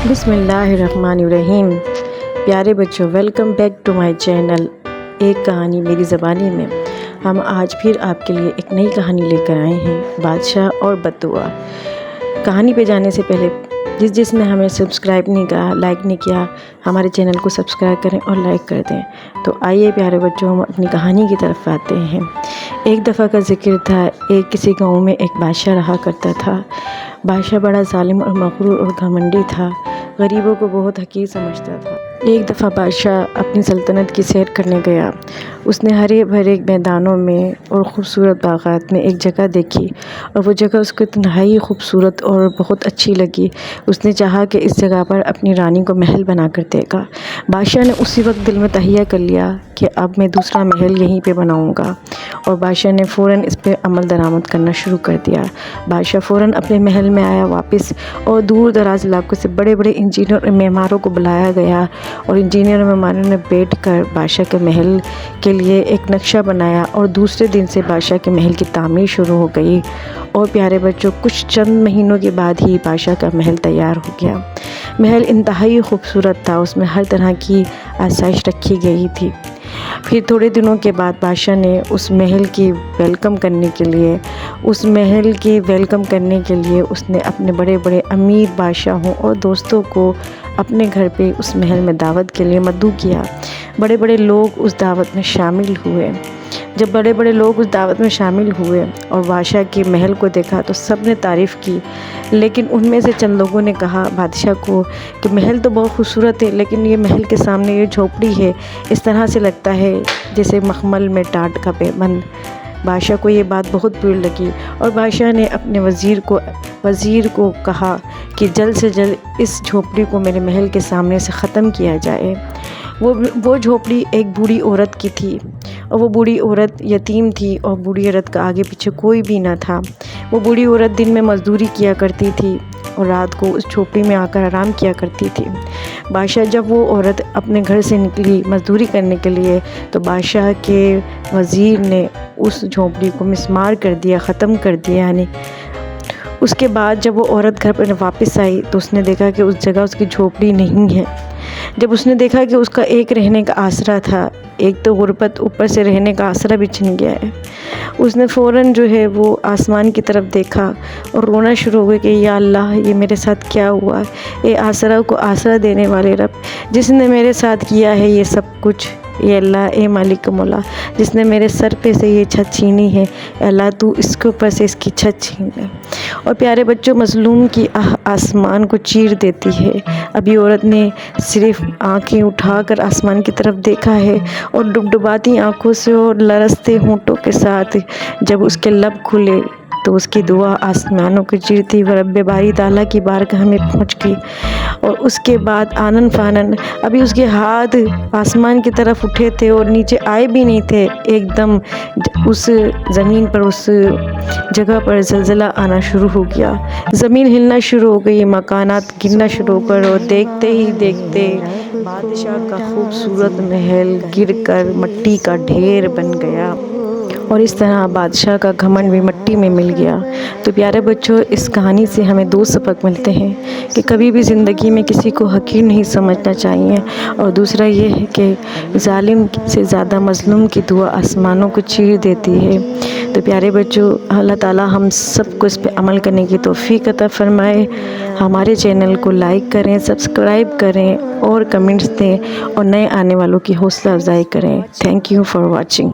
بسم اللہ الرحمن الرحیم۔ پیارے بچوں، welcome back to my channel ایک کہانی میری زبانی میں۔ ہم آج پھر آپ کے لیے ایک نئی کہانی لے کر آئے ہیں، بادشاہ اور بددعا۔ کہانی پہ جانے سے پہلے جس نے ہمیں سبسکرائب نہیں کیا، لائک نہیں کیا، ہمارے چینل کو سبسکرائب کریں اور لائک کر دیں۔ تو آئیے پیارے بچوں، ہم اپنی کہانی کی طرف آتے ہیں۔ ایک دفعہ کا ذکر تھا، کسی گاؤں میں ایک بادشاہ رہا کرتا تھا۔ بادشاہ بڑا ظالم اور مغرور اور گھمنڈی تھا، غریبوں کو بہت حقیر سمجھتا تھا۔ ایک دفعہ بادشاہ اپنی سلطنت کی سیر کرنے گیا۔ اس نے ہرے بھرے میدانوں میں اور خوبصورت باغات میں ایک جگہ دیکھی، اور وہ جگہ اس کو انتہائی خوبصورت اور بہت اچھی لگی۔ اس نے چاہا کہ اس جگہ پر اپنی رانی کو محل بنا کر دے گا۔ بادشاہ نے اسی وقت دل میں تہیہ کر لیا کہ اب میں دوسرا محل یہیں پہ بناؤں گا، اور بادشاہ نے فوراً اس پہ عمل درآمد کرنا شروع کر دیا۔ بادشاہ فوراً اپنے محل میں آیا واپس، اور دور دراز علاقوں سے بڑے بڑے انجینئر اور معماروں کو بلایا گیا، اور انجینئر اور معماروں نے بیٹھ کر بادشاہ کے محل کے لیے ایک نقشہ بنایا، اور دوسرے دن سے بادشاہ کے محل کی تعمیر شروع ہو گئی۔ اور پیارے بچوں، کچھ چند مہینوں کے بعد ہی بادشاہ کا محل تیار ہو گیا۔ محل انتہائی خوبصورت تھا، اس میں ہر طرح کی آسائش رکھی گئی تھی۔ پھر تھوڑے دنوں کے بعد بادشاہ نے اس محل کی ویلکم کرنے کے لیے اس نے اپنے بڑے بڑے امیر بادشاہوں اور دوستوں کو اپنے گھر پہ اس محل میں دعوت کے لیے مدعو کیا۔ بڑے بڑے لوگ اس دعوت میں شامل ہوئے۔ جب بڑے بڑے لوگ اس دعوت میں شامل ہوئے اور بادشاہ کے محل کو دیکھا تو سب نے تعریف کی، لیکن ان میں سے چند لوگوں نے کہا بادشاہ کو کہ محل تو بہت خوبصورت ہے، لیکن یہ محل کے سامنے یہ جھوپڑی ہے، اس طرح سے لگتا ہے جیسے مخمل میں ٹاٹ کا پیبند۔ بادشاہ کو یہ بات بہت بری لگی، اور بادشاہ نے اپنے وزیر کو کہا کہ جلد سے جلد اس جھوپڑی کو میرے محل کے سامنے سے ختم کیا جائے۔ وہ جھوپڑی ایک بوڑھی عورت کی تھی، اور وہ بوڑھی عورت یتیم تھی، اور بوڑھی عورت کا آگے پیچھے کوئی بھی نہ تھا۔ وہ بوڑھی عورت دن میں مزدوری کیا کرتی تھی اور رات کو اس جھوپڑی میں آ کر آرام کیا کرتی تھی۔ بادشاہ جب وہ عورت اپنے گھر سے نکلی مزدوری کرنے کے لیے، تو بادشاہ کے وزیر نے اس جھوپڑی کو مسمار کر دیا، ختم کر دیا۔ یعنی اس کے بعد جب وہ عورت گھر پر واپس آئی تو اس نے دیکھا کہ اس جگہ اس کی جھوپڑی نہیں ہے۔ جب اس نے دیکھا کہ اس کا ایک رہنے کا آسرا تھا، ایک تو غربت، اوپر سے رہنے کا آسرا بھی چھن گیا ہے، اس نے فوراً وہ آسمان کی طرف دیکھا اور رونا شروع ہو گیا کہ یا اللہ، یہ میرے ساتھ کیا ہوا؟ اے آسرا کو آسرا دینے والے رب، جس نے میرے ساتھ کیا ہے یہ سب کچھ، اے اللہ، اے مالک مولا، جس نے میرے سر پہ سے یہ چھت چھینی ہے، اے اللہ تو اس کے اوپر سے اس کی چھت چھین لے۔ اور پیارے بچوں، مظلوم کی آسمان کو چیر دیتی ہے۔ ابھی عورت نے صرف آنکھیں اٹھا کر آسمان کی طرف دیکھا ہے، اور ڈبڈباتی آنکھوں سے اور لرزتے ہونٹوں کے ساتھ جب اس کے لب کھلے تو اس کی دعا آسمانوں کو چیرتی ہوئے رب باری تعالیٰ کی بارگاہ میں پہنچ گئی۔ اور اس کے بعد آنن فانن ابھی اس کے ہاتھ آسمان کی طرف اٹھے تھے اور نیچے آئے بھی نہیں تھے، ایک دم اس زمین پر، اس جگہ پر زلزلہ آنا شروع ہو گیا، زمین ہلنا شروع ہو گئی، مکانات گرنا شروع ہو گئے، اور دیکھتے ہی دیکھتے بادشاہ کا خوبصورت محل گر کر مٹی کا ڈھیر بن گیا، اور اس طرح بادشاہ کا گھمنڈ بھی مٹی میں مل گیا۔ تو پیارے بچوں، اس کہانی سے ہمیں دو سبق ملتے ہیں کہ کبھی بھی زندگی میں کسی کو حقیر نہیں سمجھنا چاہیے، اور دوسرا یہ ہے کہ ظالم سے زیادہ مظلوم کی دعا آسمانوں کو چیر دیتی ہے۔ تو پیارے بچوں، اللہ تعالیٰ ہم سب کو اس پہ عمل کرنے کی توفیق عطا فرمائے۔ ہمارے چینل کو لائک کریں، سبسکرائب کریں اور کمنٹس دیں، اور نئے آنے والوں کی حوصلہ افزائی کریں۔ Thank you for watching.